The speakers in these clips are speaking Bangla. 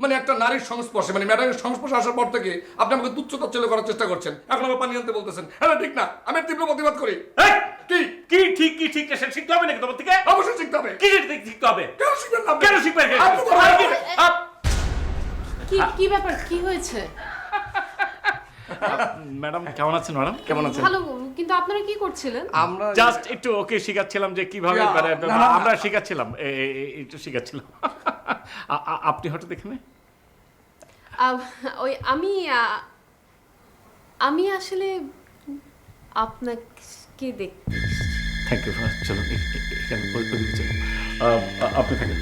মানে একটা নারীর সংস্পর্শে মানে ম্যাডামের সংস্পর্শে আসার পর থেকে আপনি আমাকে তুচ্ছ তাচ্ছিল্য করার চেষ্টা করছেন, এখন আবার পানি আনতে বলতেছেন। হ্যাঁ ঠিক না, আমি তীব্র প্রতিবাদ করি। এই, কি কি ঠিক কি ঠিক না সেটা শিখতে হবে নাকি তোমার থেকে? অবশ্যই শিখতে হবে। কি শিখতে হবে? কেন শিখবেন না আপনি? কেন শিখবে? আপনি তো কি কি ব্যাপার, কি হয়েছে? ম্যাডাম কেমন আছেন? ম্যাডাম কেমন আছেন? ভালো, কিন্তু আপনারা কি করছিলেন? আমরা জাস্ট একটু ওকে শিখাচ্ছিলাম যে কিভাবে মানে না, না। আমরা শিখাচ্ছিলাম একটু শিখাচ্ছিলাম। আপনি হঠাৎ এখানে? ওই আমি আসলে আপনাকে দেখতে থ্যাংক ইউ। চলো এখানে ওইদিকে চলো। আপনি থাকেন।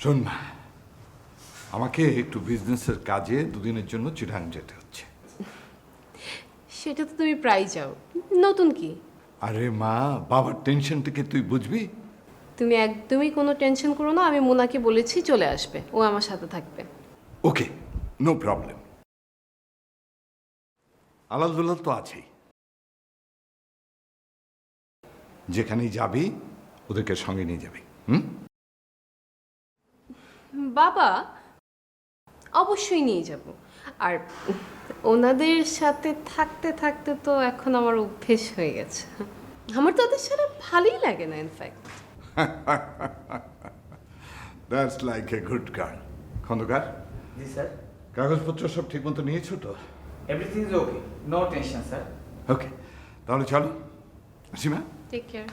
শোন না, আমাকে একটু বিজনেসের কাজে দুদিনের জন্য চিটাং যেতে হচ্ছে। সেটা তো তুমি প্রায় যাও, নতুন কি? আরে মা, বাবার টেনশনটাকে তুই বুঝবি? তুমি একদমই কোনো টেনশন করো না, আমি মোনাকে বলেছি চলে আসবে, ও আমার সাথে থাকবে। ওকে, নো প্রবলেম। আলাল দুলাল তো আছেই, যেখানেই যাবি ওদেরকে সঙ্গে নিয়ে যাবি। বাবা অবশ্যই নিয়ে যাব, আর ওনাদের সাথে থাকতে থাকতে তো এখন আমার অভ্যেস হয়ে গেছে। আমার তো ওদের সাথে ভালোই লাগে না in fact. That's like a good girl. Khandakar, জি স্যার, কাগজপত্র সব ঠিক মতো নিয়েছো তো? Everything is okay, no tension sir. Okay, তাহলে চলো। Seema, take care.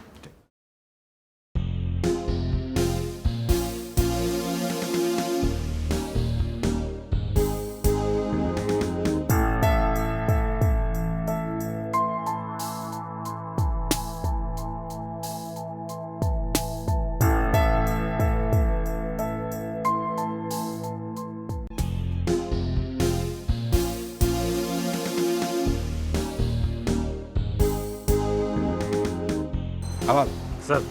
আবার স্যার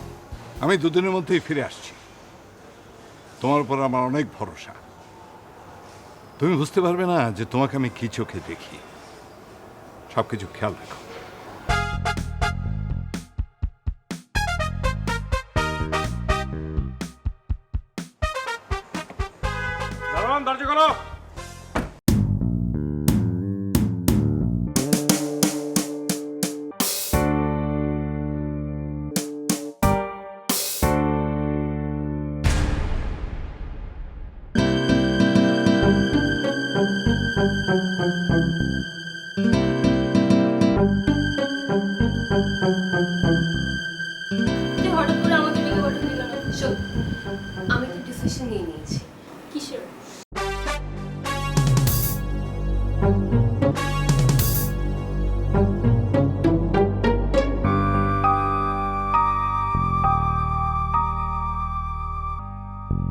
আমি দুদিনের মধ্যেই ফিরে আসছি। তোমার উপর আমার অনেক ভরসা। তুমি বুঝতে পারবে না যে তোমাকে আমি কি চোখে দেখি। সব কিছু খেয়াল রাখো। দারোয়ান দরজা খোলো। হঠাৎ করে আমাকে ডেকে পাঠিয়ে দিল না। শোন, আমি তো ডিসিশন নিয়ে নিয়েছি। কিসের?